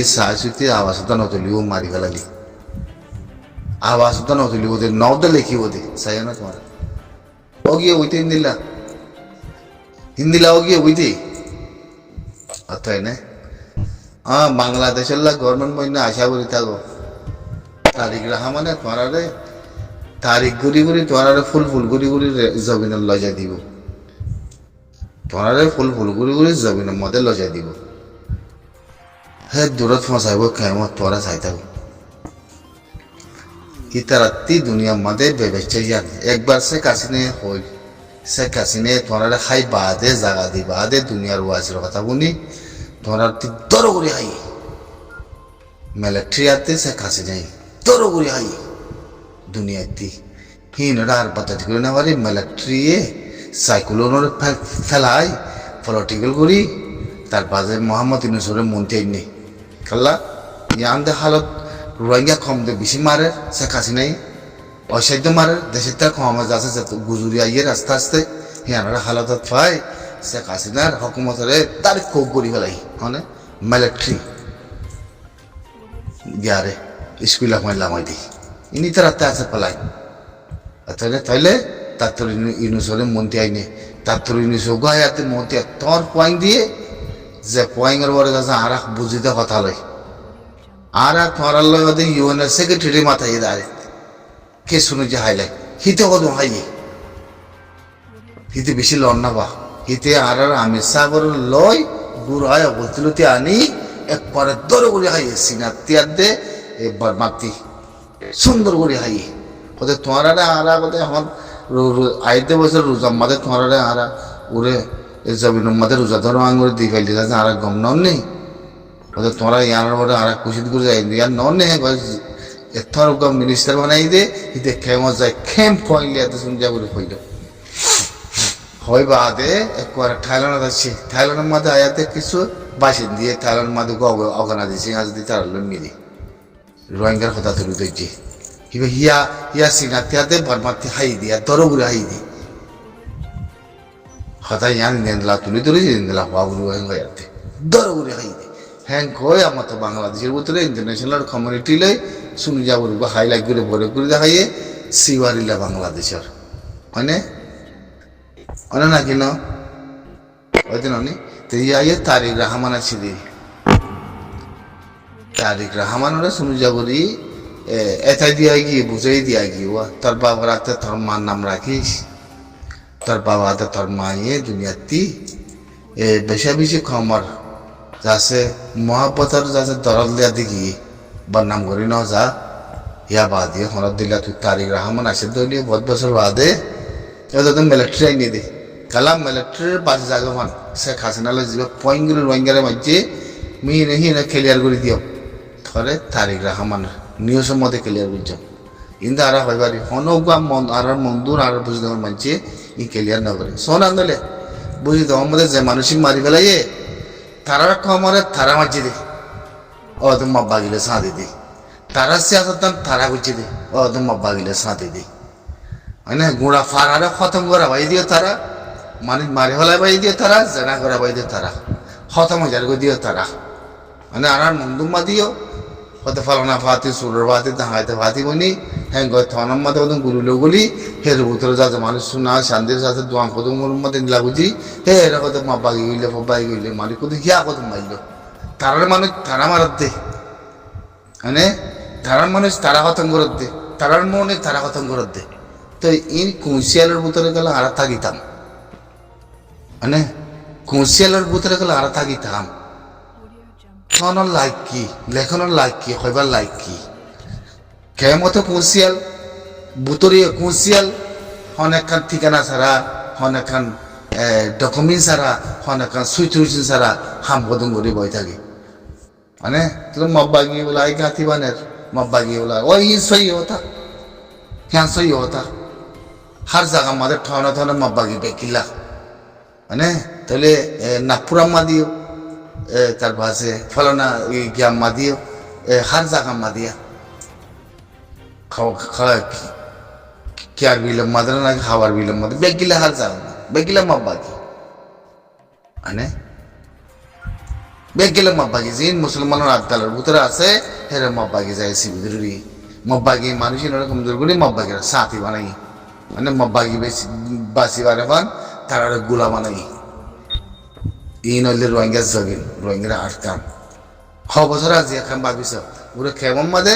সাহসিতে আওয়াজটা নতুলিও মারি ফেলালি আওয়াজটা নতুলিও দে নওদা লেখিও দে সাই না তোমার ওগিয়ে ওইতে হিন্দিলা ওগিয়ে ওইতে অতএব না বাংলাদেশের গভর্নমেন্ট মহিনা আশা করি থাকো তারিখ রাখা মানে তোমার তারিখ ঘুরি ঘুরি তোমার ফুল ঘুরি ঘুরি জমিনের লজা দিব তোমার ফুল ঘুরি ঘুরি জমিনের মধ্যে লজা দিব হে দূরত ফসাইব কেমত তোরা চাই থাকো ইতারাত্তি দুনিয়ার মধ্যে ব্যবস্থা জান একবার শেখ হাসিনে হই শেখ হাসিনে তোমার খাই বাদে জাগা দি বাদে দুনিয়ার ওয়াজের কথা বলি তোমার দর করে হাই মিলিটারিয়াতে শেখ হাসিনাই দর করে হাই দুনিয়াতে হিনরা আর বাতাতি করে না পারি মিলিটারিয়ে সাইকুলোনের ফেলাই পলিটিক্যাল করি তার বাজে মোহাম্মদ ইউনূসের মন্ত্রী নেই কাল্লা ইয়ানদে হালত রোহিঙ্গা কম দে বেশি মারে শেখ হাসিনাই অসাধ্য মারে দেশের তার কম আছে যত গুজুরি আইয়ে আস্তে আস্তে হিয়ানারা হালত পাই শেখ হাসিনার হকুমতরে তার কোপ করি ফেলাই মানে মিলিটারি গিয়ারে স্কুল লামাই দি ইনি তার রাতে আছে ফেলাই তাইলে তার তোর ইউনূসের মন্ত্রী আইনে তার তোর ইউনূস গায়াতে মন্ত্রী তোর পয়েন্ট দিয়ে যে পয়েন্টের পরে যাচ্ছে আর বুঝিতে কথা লয় আর তোমার ইউএনের সেক্রেটারি মাথায় দাঁড়ে কে শুনে যে হাইলাই হিতে কত হাইয়ে হিতে বেশি লন না বা হিতে আর আমির সাগর লয় গুড় হয় অবস্থিলতি আনি একবারে দর করে হাইয়ে সিনার তিয়ার দে এবার মাতি সুন্দর করে হাইয়ে কোথায় তোমার আর কোথায় এখন আইতে বছর রোজার মাঝে তোমার আর ওরে জমিনের মাঝে রোজা ধরো আঙুরে দিয়ে ফেলতে যাচ্ছে আর গম নন নেই ওদের তোমরা ইয়ানোর মধ্যে আর খুশি করে যাই ইয়ার নন নেই এথর মিনিস্টার বানাই দে হিতে খেমত যায় খেম ফইলে এত শুনজা করে ফইল হয় বাদে একবার থাইল্যান্ড আছে থাইল্যান্ডের মধ্যে আয়াতে কিছু বাসিন দিয়ে থাইল্যান্ডের মধ্যে অগনা দিয়েছে আজ দিয়ে তার মিলি রোহিঙ্গার কথা তুলে দিচ্ছে হিয়া সিনাতিয়াতে বরমাতি হাই দিয়া দর করে হাই দি কথা ইয়ান নেন্দলা তুলি নেন্দলা বাবুর রোহিঙ্গাতে দর করে হাই দি হ্যাঁ কয় আমার তো বাংলাদেশের ভিতরে ইন্টারন্যাশনাল কমিউনিটি লাই শুনে যাবো হাইলাইট করে ভরে করে দেখাইয়ে সিওয়ারিলা বাংলাদেশের মানে অনে না কিন হয়তো নি তো ইয়ে তারিক রহমান আছে দি তারিক রহমানরা শুনে যাবরি এটাই দিয়া গিয়ে বুঝাই দিয়া গিয়ে তোর বাবার হাতে তোর মার নাম রাখিস তোর বাবার হাতে তোর মাইয়ে দুনিয়াতি বেশা বেশি খমর যাচ্ছে মহাপতার যাচ্ছে দরদ দিয়া দেখি বদনাম করি ন যা ইয়া বাদে হরত দিলা তুই তারিক রহমান আসে দলীয় বহুত বছর বাদে এবার তো মিলিটারি আইনি দে কালাম মিলিটারির পাশে জায়গা মান শেখ হাসিনালে যে পয়েন্টগুলো রোহিঙ্গারে মাঝে মিহি হিনে ক্লিয়ার করে দিও ধরে তারিক রহমান নিউজের মধ্যে ক্লিয়ার করছ কিন্তু আর হইবারি হনৌকা মন আর মন্দুর আর বুঝি দেওয়ার মাঝে ই ক্লিয়ার না করে শোন আন্দোলে বুঝি দেওয়ার মধ্যে যে মানুষই মারি ফেলাইয়ে তারা কমরে তারা মাঝে দে ও তুমি মব্বা গিলে সাঁতে দে তারা সিয়াসতাম তারা গুছি দে ও তুমি মব্বা গিলে সাঁতে দে মানে গুঁড়া ফারারে খতম করা ভাই দিও তারা মানে মারি ফেলাই ভাই দিয়ে তারা জেনা করা ভাই দিয়ে তারা খতম হয়ে যার দিও তারা মানে আর মন্দুম্মা দিও হয়তো ফালানা ফাতি সুরের ফাতি দাঁড়াইতে ফাতি বনি হ্যাঁ থনার মাঝে ওদের গুরুলো গুলি হের ভিতরে যাতে মানুষ শোনা শান্তির সাথে দোয়াম কদম মধ্যে নিলা বুঝি হে এরা কত মাব্বাগি গইলে ফব্বাগি গইলে মানে কত হিয়া কত মাইল তারার মানুষ তারা মারাত দে মানে তারার মানুষ তারা খতম করত দে তারার মনে তারা খতম করত দে তো এই কুঁশিয়ালের ভিতরে গেলে আর থাকিতাম মানে কুঁশিয়ালের ভিতরে গেলে আর থাকিতাম খাওয়ানোর লাইক কি লেখনের লাইক কি হইবার লাইক কি কেমতো কুঁশিয়াল বুতরিয়ে কুঁশিয়াল অনেকখান ঠিকানা ছাড়া অনেকখান ডকুমেন্ট ছাড়া অনেকখান সুইচ ছাড়া হাম কদম করে বই থাকে মানে তোর মব্বা গিয়ে বলে আই গাঁথি বানের মব্বা গিয়ে বলে ওই সই হতা হ্যাঁ সই হতা হার জায়গা আমাদের ঠাউনা ঠাউনা মব্বা গিয়ে বেকিলা মানে তাহলে নাগপুরাম্মা দিও তার পাশে ফলনা গিয়াম্মা দিও হার জাগাম্মা দিয়া কেয়ার বিলম্মা দিল নাকি খাওয়ার বিলম্মা দিল বেগিলা হার জাগাম্মা বেগিলা মব্বা কি মানে বেগ গেলে মব্বাগি জিন মুসলমানের আদালের ভিতরে আছে হেরে মব্বাগি যায় সিবিদুরি মব্বাগি মানুষ এরকম দুর্গুলি মব্বাগিরা সাথী বানাই মানে মব্বাগি বেশি বাসি বারে পান তারা গুলা বানাই ইন হইলে রোহিঙ্গা জগিন রোহিঙ্গা আটকাম হ বছর আজি এখন ভাবিস ওরা কেমন মাদে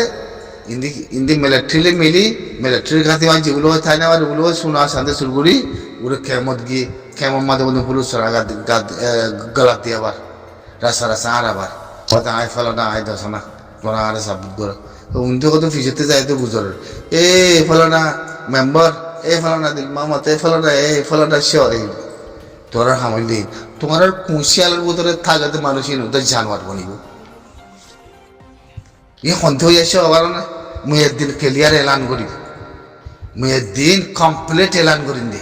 ইন্দি ইন্দি মিলিটারি মিলি মিলিটারি খাতি মান যেগুলো হয় তাই না আর ওগুলো শোনা শান্তি সুরগুড়ি ওরা কেমন গিয়ে কেমন মাদে বন্ধু পুলিশ গলাত দিয়ে আবার রাস্তা রাস্তা আর আবার কথা আয় ফেলো না আয় দশ না তোরা আর সাবুত করো উনতে কত ফিসেতে যায় তো বুঝর এ ফেলো না মেম্বার এ ফেলো না দিল মামাতে ফেলো না এ ফেলো না শিও এই তোরা হামিল দিন তোমার কুশিয়ালের ভিতরে থাকাতে মানুষই নয় জানোয়ার বনিব ই সন্ধে হয়ে আসে আবার না মুই একদিন ক্লিয়ার এলান করি মুই একদিন কমপ্লিট এলান করিম দে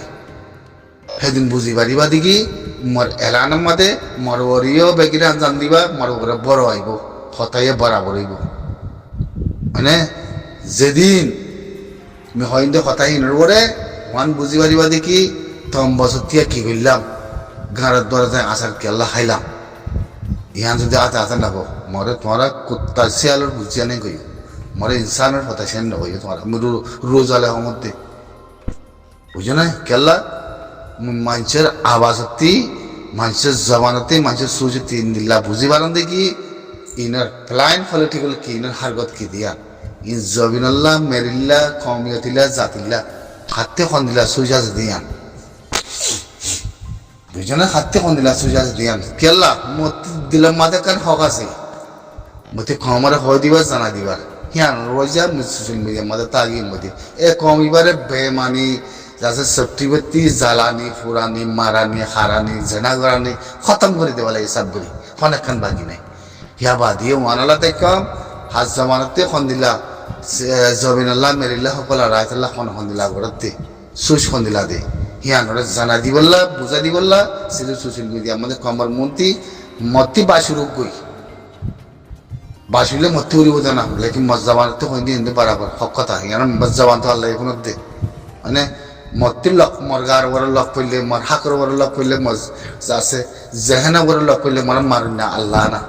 সেদিন বুঝি পারিবা দেখি মোর এলানের মাঝে মোর ওরিও বেগিরে আঞ্জান দিবা মোর ওপরে বড় আইব হতাইয়ে বরাবর হইব মানে যেদিন আমি হইন্দে হতাই নড়বরে ওয়ান বুঝি পারিবা দেখি তম বছর থেকে কি করলাম গাঁড়ের দ্বারা যায় আসার কেল্লা খাইলাম ইহান যদি আতে আতে নাকো মরে তোমারা কুত্তা শিয়ালের বুঝিয়া নেই কই মরে ইনসানের হতাই সেন নকই তোমার রোজ আলে মধ্যে বুঝো না কেল্লা মানুষের আওয়াজতি মানুষের জবানতে মানুষের সুজতি নিল্লা বুঝি পারেন দেখি ইনার প্লাইন পলিটিক্যাল কি ইনার হারগত কি দিয়া ইন জবিনাল্লাহ মেরিল্লা কমিয়তিল্লা জাতিল্লা হাতে খন দিলা সুজাজ দিয়ান দুজনে হাতে খন দিলা সুজাজ দিয়ান কেল্লা মত দিলাম মাঝে কান হক আছে মতে কমারে হয় দিবার জানা দিবার হিয়ান রোজা সোশ্যাল মিডিয়ার মাঝে তাগির মধ্যে এ কমিবারে বেমানি যাতে সত্যি জ্বালানি ফুরানি মারানি হারানি জেনা করানি খতম করে দেওয়া লাগে সব করি অনেকক্ষণ বাকি নাই হিয়া বাদিয়ে ওয়ানালা দেখম হাজ জামানতে খন দিলা জবিনাল্লাহ মেরিল্লা সকল রায়তাল্লাহ খন দিলা ঘরতে সুচ খন দিলা দে হিয়ান জানা দি বললা বুঝা দি বললা সেটা সোশ্যাল মিডিয়া আমাদের কমর মন্ত্রী মতি বাসুরুক গই বাসুলে মতি উড়িব না লেকিন মজ্জাবানতে খন দিয়ে বরাবর হক কথা হিয়ান মজ্জাবান তো আল্লাহ এখন দে মানে মতির লক মরগার ওর লক পড়লে মর হাকর ওর লক পড়লে মজ আছে জেহেনা ওর লক পড়লে মর মারুন না আল্লাহ না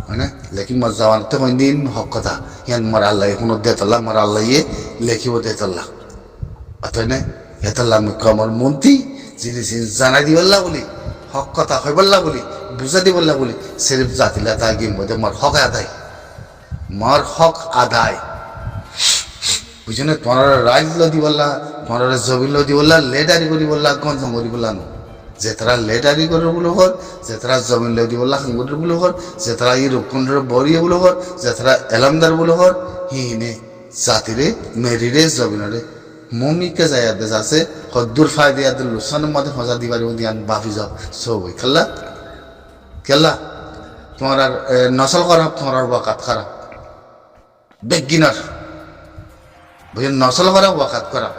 মানে লেকিন মজ জওয়ান তো দিন হক কথা ইয়ান মর আল্লাহ কোনো দেতল্লাহ মর আল্লাহ ইয়ে লেখিব দেতল্লাহ অতএব না হেতল্লাহ কমর মন্ত্রী যিনি জানাই দিবল্লা বলি হক কথা হইবল্লা বলি বুঝা দিবল্লা বলি সেরিফ জাতিলা তা গিয়ে মধ্যে মর হক আদায় মর হক আদায় বুঝনে তোমার রাইজ লদি বললা তোমার জবিন লদি বললা লেডারি করি বললা গঞ্জ করি বললা নো যে তারা লেডারি করে বলো হর যে তারা জমিন লদি বললা হাঙ্গুর বলো হর যে তারা ই রূপকুণ্ডর বরিয়ে বলো হর যে তারা এলামদার বলো হর হিনে জাতিরে মেরিরে জবিনরে মমিকে যায় দেশ আছে হদ্দুর ফায়দে আদুল লুসানের মধ্যে হজা দিবারি দিয়ান বাফি যাও সব খেললা খেললা তোমার আর নসল খারাপ তোমার আর ওয়াকাত খারাপ বেগিনার বুঝলেন নসল করা ওয়াকাত করা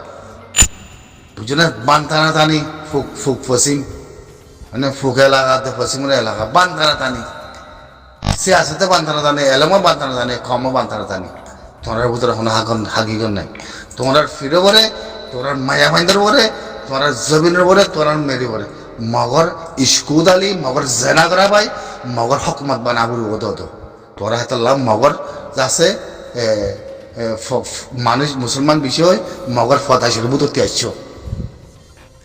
বুঝলেন বান টানা টানি ফুক ফুক পশ্চিম মানে ফুক এলাকাতে পশ্চিমের এলাকা বান টানা টানি সে আসতে বান টানা টানি এলামও বান টানা টানি কমও বান টানা টানি তোমার ভিতরে কোনো হাকিগন নাই তোমার ফিরে বলে তোমার মায়া মাইন্দার বলে তোমার জমিনের বলে তোমার মেরি বলে মগর ইস্কুদ আলী মগর জেনা করা ভাই মগর হকমত বানাবুর হতো হতো তোরা হাতে মগর আছে মানুষ মুসলমান বিষয় মগর ফতাইশের বুধতে আসছো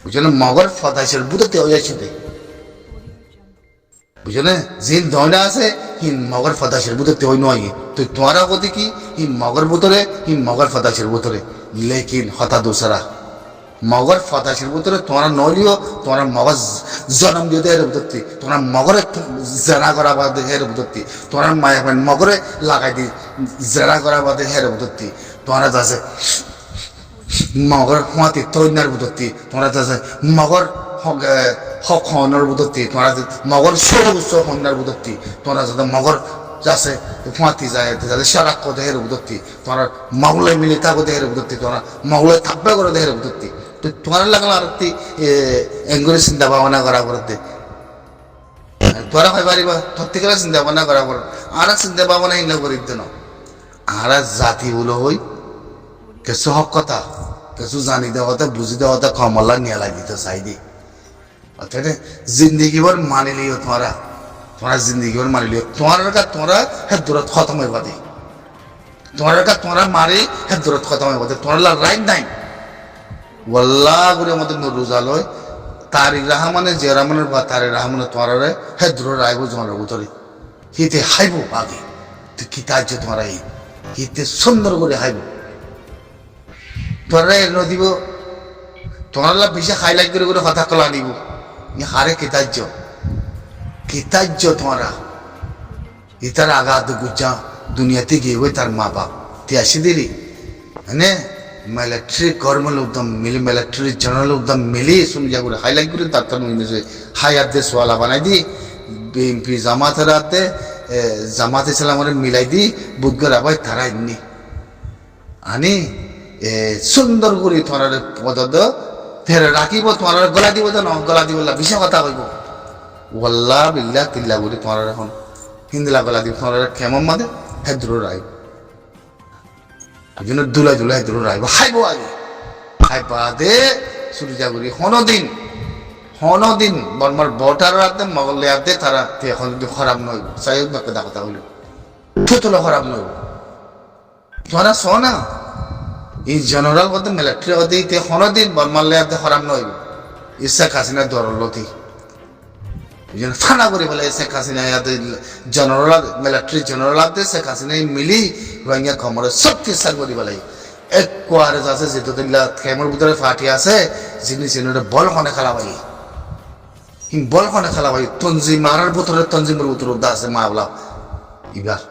বুঝলেন মগর ফতাইশের বুধতে যাচ্ছে বুঝলে জিন দয়না আছে হিন মগর ফতাইশের বুধতে হই নয় তো তোমার গতি কি হিন মগর বুতরে হিন মগর ফতাইশের বুতরে লেকিন হতা দোসরা মগর ফতাইশের বুতরে তোমার নলিও তোমার মগজ জন্ম দিয়ে দেয় বুধত্তি তোমার মগরে জেনা করা বাদে হের বুধত্তি তোমার মায়া মগরে লাগাই দি জেনা করা বাদে হের বুধত্তি তোমার আছে মগর হুঁয়াতি তৈনার বুধত্তি তোমার আছে মগর হক হনার বুধত্তি তোমার মগর সর্বোচ্চ হন্যার বুধত্তি তোমার যাতে মগর আছে হুঁয়াতি যায় যাতে সারাক দেহের বুধত্তি তোমার মগলাই মিলে থাকো দেহের বুধত্তি তোমার মগলাই থাকবে করে দেহের বুধত্তি তো তোমার লাগলো আর এঙ্গুরি চিন্তা ভাবনা করা করতে তোরা হয় পারিবা তোর থেকে চিন্তা ভাবনা করা কর আর চিন্তা ভাবনা হিন্দা করি দেন আর জাতি বলো হই কিছু হক কথা কিছু জানি দেওয়া হতে বুঝি দেওয়া হতে কমলা নিয়ে লাগিতে চাই দি অর্থাৎ জিন্দিগি ভর মানিলিও তোমরা তোমার জিন্দগি ওর মারিলে তোমরা হ্যাঁ দূরত খতম হয়ে বাদে তোমরা মারে হ্যাঁ দূরত খতম হয়ে বাদে তোমার রাইট নাই ওয়াল্লাহ করে আমাদের রোজা লয় তারিক রহমানের যে রহমানের বা তারিক রহমানের তোমার হ্যাঁ দূর রাইব তোমার উতরে হিতে হাইব আগে তুই কি তার্য তোমার এই হিতে সুন্দর করে হাইব তোরা এনে দিব তোমার বেশি হাইলাইট করে করে কথা কলা নিব হারে কিতার্য তোমরা ইতার আঘাত গুজা দুনিয়াতে গিয়ে হয়ে তার মা বাপ তে আসি দিলি মানে মিলিটারি কর্মল উদ্যম মিলি মিলিটারি জেনারেল উদ্যম মিলি শুনে যা করে হাইলাইট করে তার তার হায়াত দে সোয়ালা বানাই দি বিএনপি জামাতের হাতে জামাত ইসলামের মিলাই দি বুধগর আবার তারা এমনি আনি সুন্দর করে তোমার পদ ফেরে রাখিব তোমার গলা দিব তো গলা দিব বেশি কথা কইব ওয়াল্লাহ বিল্লাহ তিল্লা করে তোমার এখন হিন্দিলা গলা দিব তোমার কেমন মাদে হেদ্র রাইব ওই জন্য দুলাই হেদ্র রাইব হাইব আগে হাইবা দে সুরিজা করি হনদিন বর্মার বটার রাতে মগলে আতে তারা এখন যদি খারাপ নইব চাই বাকে কথা হইল থুতলে খারাপ নইব তোরা শোনা এই জেনারেল কথা মিলিটারি কথা ইতে হনদিন বর্মার লেয়াতে খারাপ নইব শেখ হাসিনা দরলতি এই জন্য থানা করে ফেলে শেখ হাসিনা ইয়াতে জেনারেল মিলিটারি জেনারেল আতে শেখ হাসিনা মিলি রোহিঙ্গা খমরে সব চেষ্টা করি ফেলে এক কোয়ারেজ আছে যেহেতু খেমের ভিতরে ফাটি আছে জিনিস বল খনে খেলাবাই বল খনে খেলাবাই তঞ্জিম মারার ভিতরে তঞ্জিমের ভিতরে উদ্দা আছে মাবলা এবার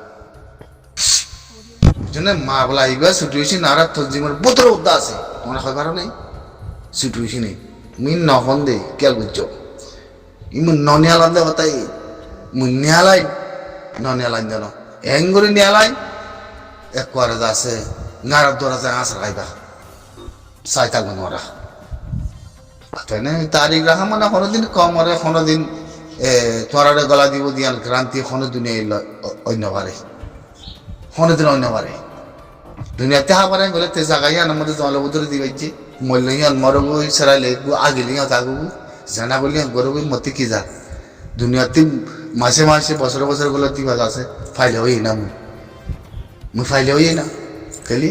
বুঝছেন মাবলা এবার সিচুয়েশন আর তঞ্জিমের ভিতরে উদ্দা আছে তোমরা হয় পারো নেই সিচুয়েশনে মিন নখন দে কেল বুঝছো ইমন ননিয়ালান দে হতাই মুই নিয়ালাই জানো এঙ্গুরি নিয়ালাই এক কোয়ারেজ আছে নারার দোরা যায় আঁচ রাইবা চাই থাকবো নোরা তারিখ রাখা মানে কোনোদিন কম করে কোনোদিন তোরারে গলা দিব দিয়াল ক্রান্তি কোনো দুনিয়া অন্যবারে কোনোদিন অন্যবারে দুনিয়াতে হাবারে গেলে তে জায়গায় আনার মধ্যে জলবুদরে দিবাইছে মল্লিয়ান মরবু সেরাইলে আগিলিয়া থাকবো জানা বলি গরবি মতি কি যা দুনিয়াতে মাসে বছরে গুলো দিবা আছে ফাইলে হই না মুই ফাইলে হই না খেলি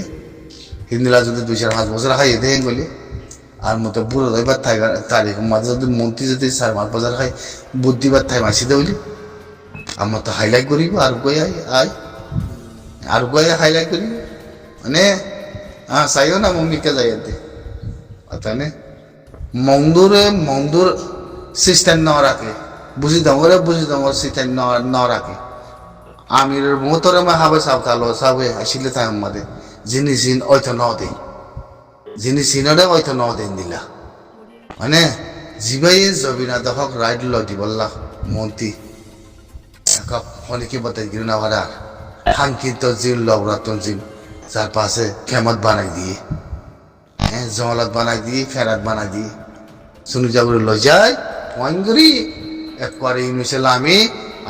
হিন্দিলা যদি 2-5 বছর খাই দেন বলি আর মতো বুড়ো এবার থাই তারিখ মাঝে যদি মন্ত্রী যদি 4-5 বছর খাই বুদ্ধিবার থাই মাসি দেবলি আমার তো হাইলাইট করিব আর গয়ে হাইলাইট করিব মানে চাইও না মম্মিকে যাই তাই মন্দুর সিস্টেম ন রাখে বুঝি দমর সিস্টেম ন রাখে আমির মোতরে মা হাবে সাবতালো সাবে আসিলে তাই আমাদের জিনিসিন অয়তো ন দেই জিনিসিনরে অয়তো ন দেন দিলা মানে জিবাই জবিনা দহক রাইড লদি বললা মন্ত্রী একা অনেকে বতাই গিয়ে না ভাড়া হাঙ্কিত জিন লবরাতন জিন যার পাশে খেমত বানাই দিয়ে হ্যাঁ জমালত বানাই দিয়ে ফেরাত বানাই দিয়ে শুনু যাগুলো লজায় পয়েঙ্গুরি একবারে ইউনিসেল আমি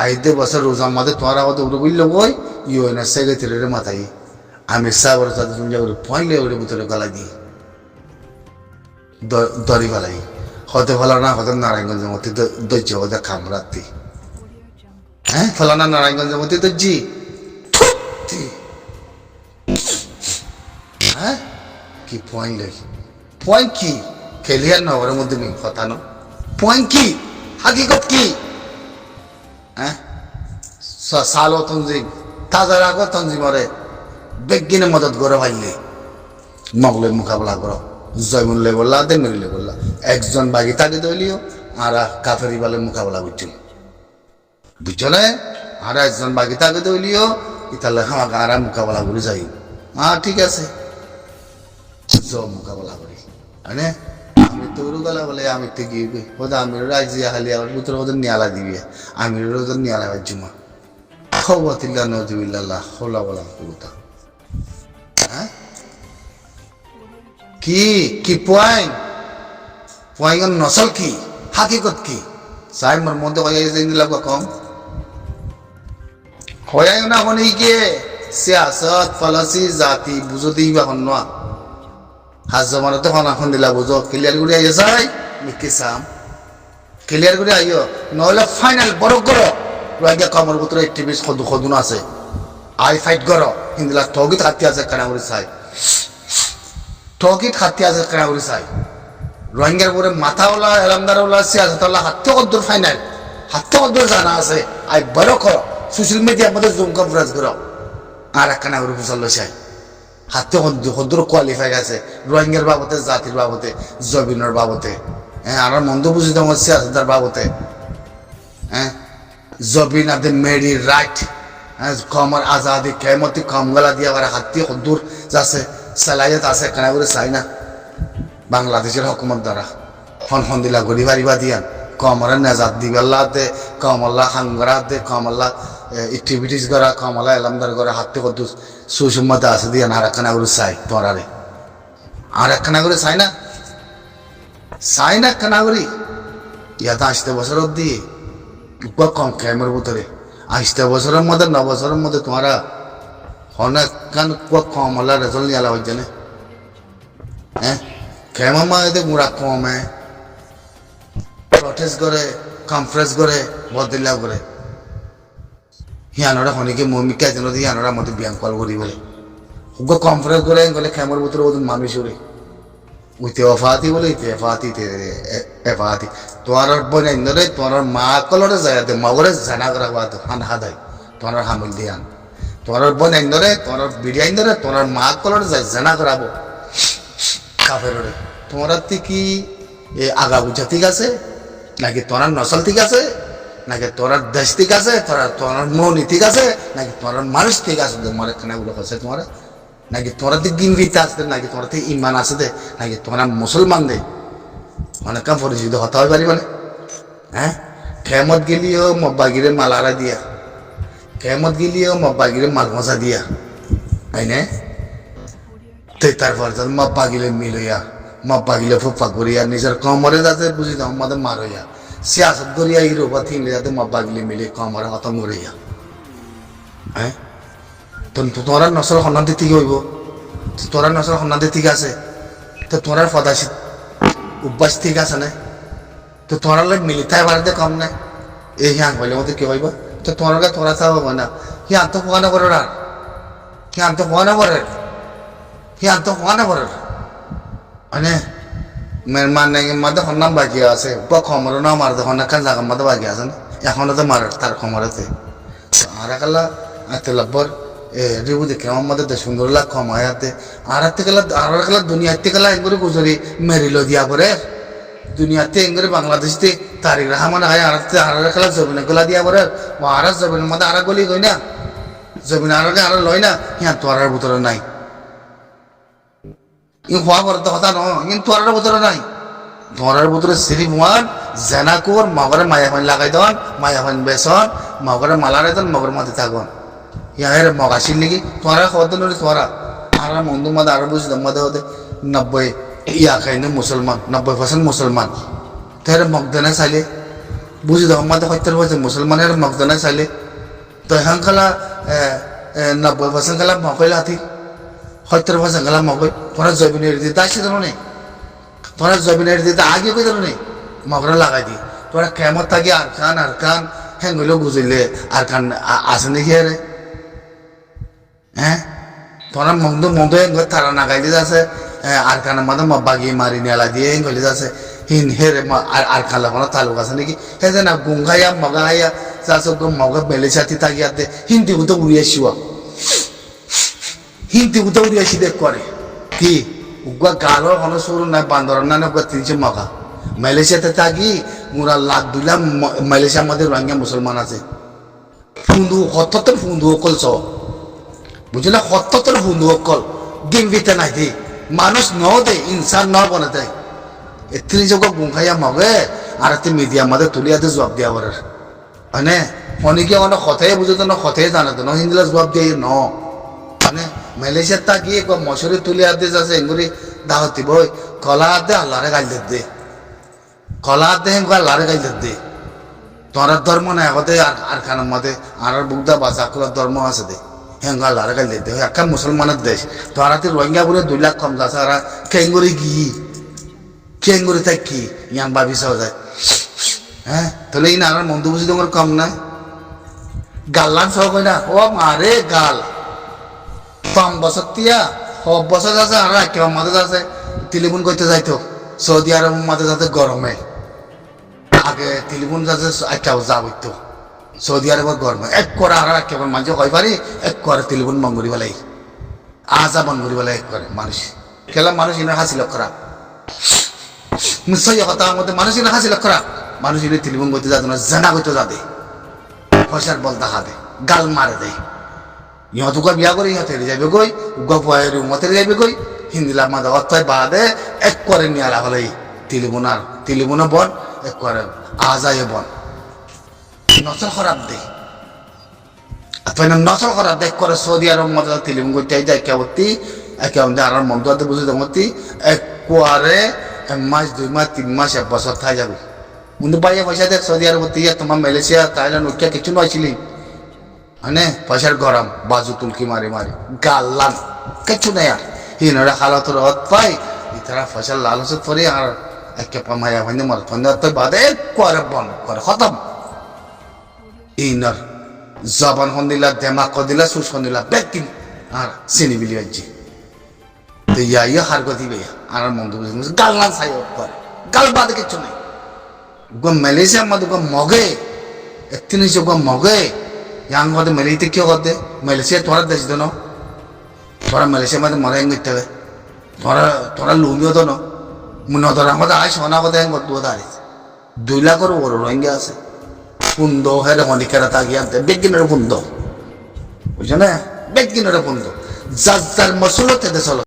আইতে বছর রোজা মাঝে তোমার আমাদের উড়ে বলল বই ইয়ে না সেগেতিরে মাথায় আমি সাবর সাথে তুমি যাগুলো পয়েন্টলে ওরে ভিতরে গলা দিয়ে দড়ি গলাই হতে ভালো না হতে নারায়ণগঞ্জের মধ্যে দৈর্য হতে খামরাতি হ্যাঁ ফলানা নারায়ণগঞ্জের মধ্যে দর্জি হ্যাঁ কি পয়েন্ট কি খেলিয়ার নগরের মধ্যে কথা ন পয়েন্ট কি হাকিকত কি হ্যাঁ সালো তঞ্জিম তাজার আগর তঞ্জিমরে বেগিনে মদত করে ভাইলে মগলের মোকাবেলা করো জয়মুল্লে বললা দে মেরিলে বললা একজন বাগি তাকে দলিও আর কাফেরি বালের মোকাবেলা করছিল বুঝছো না আর একজন বাগি তাকে দলিও ইতালে আমাকে আর মোকাবেলা করে যাই ঠিক আছে মোকাবেলা করি মানে আমি তোর গলা বলে আমি তো গিয়ে ওদের আমির রাজিয়া খালি আমার পুত্র ওদের নিয়ালা দিবি আমির ওদের নিয়ালা জুমা খবতিল্লা নজুবিল্লাহ হোলা বলা কুরুতা হ্যাঁ কি পয়েন্ট নসল কি হাকিকত কি সাই মোর মধ্যে হয়ে লাগা কম হয়ে না হনে গিয়ে সিয়াসত ফলসি জাতি বুঝো দিবা হন হাজ জমানতে এখন দিলা বুঝো ক্লিয়ার করে আইয়া যাই মিকি সাম ক্লিয়ার করে আইও নহলে ফাইনাল বড় করো রোহিঙ্গা কমর ভিতরে অ্যাক্টিভিস্ট খদুন আছে আই ফাইট করো হিন্দুলা ঠগিত হাতি আছে কানাগুড়ি চাই ঠগিত হাতি আছে কানাগুড়ি চাই রোহিঙ্গার উপরে মাথাওয়ালা এলামদারওয়ালা সিয়াসতওয়ালা হাতে কদ্দুর ফাইনাল হাতে কদ্দুর জানা আছে আই বড় করো সোশ্যাল মিডিয়ার মধ্যে জুম কভারেজ করো আর এক কানাগুড়ি ফুসাল্লো চাই হাতে কদ্দুর কোয়ালিফাই আছে রোহিঙ্গার বাবদে জাতির বাবদে জবিনের বাবদে হ্যাঁ আর মন্দ বুঝি তোমার সিয়াসতার বাবদে হ্যাঁ জবিন আদে মেরি রাইট কমর আজাদি কেমতি কমগলা দিয়া আর হাতি কদ্দুর যাচ্ছে সালাইয়াত আছে কানাগুড়ি চাই না বাংলাদেশের হকুমত দ্বারা হন দিলা গড়ি পারিবা দিয়ান কমরের নেজাত দিবাল্লা দে কমল্লা হাঙ্গরা দে কমল্লা অ্যাক্টিভিটিস করা কমলা এলামদার করা হাতে কত সুসম্মতা আছে দিয়ান আর একখানা করে চাই তোরারে আর একখানা করে চাই না একখানা করি ইয়াতে 80 বছর অব্দি কম ক্যামের ভিতরে 80 বছরের মধ্যে 9 বছরের মধ্যে তোমরা অনেক কান কমলা রেজাল্ট নিয়ে হয়েছে না হ্যাঁ কেমন মাঝে মুড়া কমে প্রটেস্ট করে কনফারেন্স করে বদলা করে হিয়ানোরা হনিকে মমিকা যেন হিয়ানোরা মধ্যে ব্যায়াম কল করি বলে কনফারেন্স করে গেলে খেমার ভিতরে ওদের মানুষ ওরে উইতে অফাতি বলে ইতে এফাতি তোমার বোন ধরে তোমার মা কলরে যায় মগরে জানা করা বাদ হান হাদাই তোমার হামিল দিয়ান তোমার বোন ধরে তোমার বিরিয়ানি ধরে তোমার মা কলরে যায় জানা করাবো কাফের তোমরা কি আগা বুঝা ঠিক আছে নাকি তোরার নসল ঠিক আছে নাকি তোরার দেশ ঠিক আছে তোরার মনি ঠিক আছে নাকি তোরার মানুষ ঠিক আছে তোমার খানাগুলো আছে তোমার নাকি তোরা তো গিনবিতে আসতে নাকি তোরা তো ইমান আছে দে নাকি তোরা মুসলমান দে অনেক কাম পরিচিত হতে হয় পারি মানে হ্যাঁ খেমত গেলিও মব্বাগিরে মালারা দিয়া খেমত গেলিও মব্বাগিরে মাল মজা দিয়া তাই না তারপর মব্বা গিলে মিল হইয়া মব্বা গিলে ফুফা করিয়া নিজের কমরে যাতে বুঝি দাও আমাদের মার হইয়া সিয়াসত করিয়া হিরো বা থিংলে যাতে মব্বা গিলে মিলে কমরে খতম করিয়া হ্যাঁ তো তোরা নসল সন্ধান ঠিক হইব তোরা নসল সন্ধান ঠিক আছে তো তোরার ফদাসি অভ্যাস ঠিক আছে না তো তোরা মিলিতাই বাড়াতে কম নাই এই হিয়াং হইলে মধ্যে কি হইব তো তোরা চাব না হিয়ান তো পোয়া না করে আর হিয়ান তো পোয়া না করে হিয়ান তো পোয়া না করে মানে মেরমান নাকি মাঝে হন্নাম বাকি আছে বা খমরও না মারতে হন্না কান জায়গা মাঝে বাকি আছে না এখনো তো মারে তার খমরেতে আর একালা আতে লাভর রিবু দেখে আমার মধ্যে সুন্দর লাগ কম হাতে আর গেলা দুনিয়াতে গেলা এগুলো গুজরি মেরিল দিয়া করে দুনিয়াতে এগুলো বাংলাদেশতে তারিখ রহমান হয় আর খেলা জমিনে গলা দিয়া করে আর জমিনের মধ্যে আর গলি গই না জমিন আর লয় না হ্যাঁ তোয়ার ভিতরে নাই ই হওয়া করতে কথা নয় কিন্তু তোয়ার ভিতরে নাই তোয়ার ভিতরে সিরিফ ওয়ান জেনাকুর মগরে মায়াফান লাগাই দেন মায়াফান বেসন মগরে মালারে দেন মগর মধ্যে থাকুন ইয়ার মগাসির নাকি তোরা খবর নড়ি তোরা আর মন্দু মধ্যে আরো বুঝলাম মধ্যে হতে 90 ইয়া খাইনে মুসলমান 90% মুসলমান তার মগদানা চাইলে বুঝি দাও মধ্যে 70% মুসলমানের মগদানা চাইলে তো এখন খালা 90% খালা মকইল হাতি 70% খালা মকই তোরা জমিনের দিতে আসছে জানো নেই তোরা জমিনের দিতে আগে কই জানো নেই মগরা লাগাই দি তোরা কেমত থাকি আর কান হ্যাঙ্গিল গুজিলে আর কান আসে নাকি আরে হ্যাঁ তোরা মন্দ তারা নাগাইলে যাচ্ছে আর কানের মধ্যে বাগি মারি নেলা দিয়ে গলি যাচ্ছে হিন হেরে আর খালা কোনো তালুক আছে নাকি হে যে না গুঙ্গাইয়া মগাইয়া যাচ্ছে মগা বেলে সাথে থাকিয়াতে হিন্দি গুতো উড়িয়েছিও দেখ করে কি উগা গালো কোনো শুরু নাই বান্দর না উগা 300 মগা মালয়েশিয়াতে থাকি মুরা লাখ 2 লাখ মালয়েশিয়ার মধ্যে রোহিঙ্গা মুসলমান আছে ফুন্দু অকল চ বুঝলে 77 ফুন্দু অকল গিমবিতে নাই দি মানুষ ন দে ইনসান ন বনে দেয় এত্রি যোগ গুঙ্গাইয়া মগে আর মিডিয়া মধ্যে তুলিয়াতে জবাব দিয়া বরার মানে অনেকে অনেক কথাই বুঝতো না কথাই জানাতো না হিন্দিলা জবাব দিয়ে ন মানে মালয়েশিয়ার থাকি মশারি তুলিয়াতে যাচ্ছে এগুলি দাওয়াতি বই কলা দে আল্লাহরে গাইল দে কলা দে আল্লাহরে গাইল দে তোরার ধর্ম নাই হতে আর খানের মধ্যে আর বুকদা বাসা খোলার ধর্ম আছে দে হ্যাঁ আল্লাহরে গাইল দে একটা মুসলমানের দেশ তোরাতে রোহিঙ্গা বলে 2 লাখ কম যাচ্ছে আর কেঙ্গুরি থাকি ইয়াং ভাবিসাও যায় হ্যাঁ তাহলে এই না আর মন্দ বুঝি তোমার কম নাই গাল্লান সহ কই না ও মারে গাল 5 বছর তিয়া 6 বছর আছে আর কেউ মাঝে আছে টেলিফোন করতে যাইতো সৌদি আরব মাঝে যাতে গরমে আগে টেলিফোন যাতে একটাও যা হইতো সৌদি আরবের গরমে এক করে আর কেবল মাঝে কই পারি এক করে টেলিফোন বন্ধ করি বেলাই আজা বন্ধ করি বেলাই এক করে মানুষ খেলা মানুষ ইনে হাসিল করা নিশ্চয় কথা আমাদের মানুষ ইনে হাসিল করা মানুষ ইনে টেলিফোন করতে যাতে না জানা করতে যাতে পয়সার বল দেখা দে গাল মারে দেয় ইহত উকা বিয়া করে ইহতে যাবে গই উগা পয়ের উমতে যাবে গই হিন্দিলা মাদা অর্থায় বাদে এক করে নিয়ে আলা হলে টেলিফোনা বন এক করে আজায় বন নসল খারাপ দে আপনার নসল খারাপ দেখ করে সৌদি আরব মতো টেলিফোন করতে যায় কেবতি একে আর মন্ত্র বুঝে দেমতি এক করে 1 মাস 2 মাস 3 মাস 1 বছর থাই যাবে কিন্তু বাইরে পয়সা দেখ সৌদি আরব তোমার মালয়েশিয়া থাইল্যান্ড উঠে কিছু নয়ছিলি মানে পয়সার গরম বাজু তুলকি মারি মারি গাল্লান কিছু নেই আর হিনরা হালতর হত পাই ইতারা ফসল লালসত পরে আর একে পামায়া ভাইনে মর ফন্দ তো বাদে করে বন করে খতম ইনর জবান হন দিলা দেমাক ক দিলা সুস হন দিলা বেকিন আর চিনি বিলি আইজি তো ইয়া হার গতি বে আর মন্দ বুঝিস গাল্লান সাই করে গাল বাদে কিছু নেই গো মালয়েশিয়া মধ্যে গো মগে এতিনি গো মগে yang kau tu Malaysia kyo kau tu Malaysia thora desh dono thora Malaysia mah tu marahin gitu be thora lumio dono muno thora kau tu aish hona kau tu yang kau tu ada 2 lakh orang orang yang ase pundo hari honi kera tagi ante beginner pundo, bukan ya beginner pundo, zazar masulo tede solo.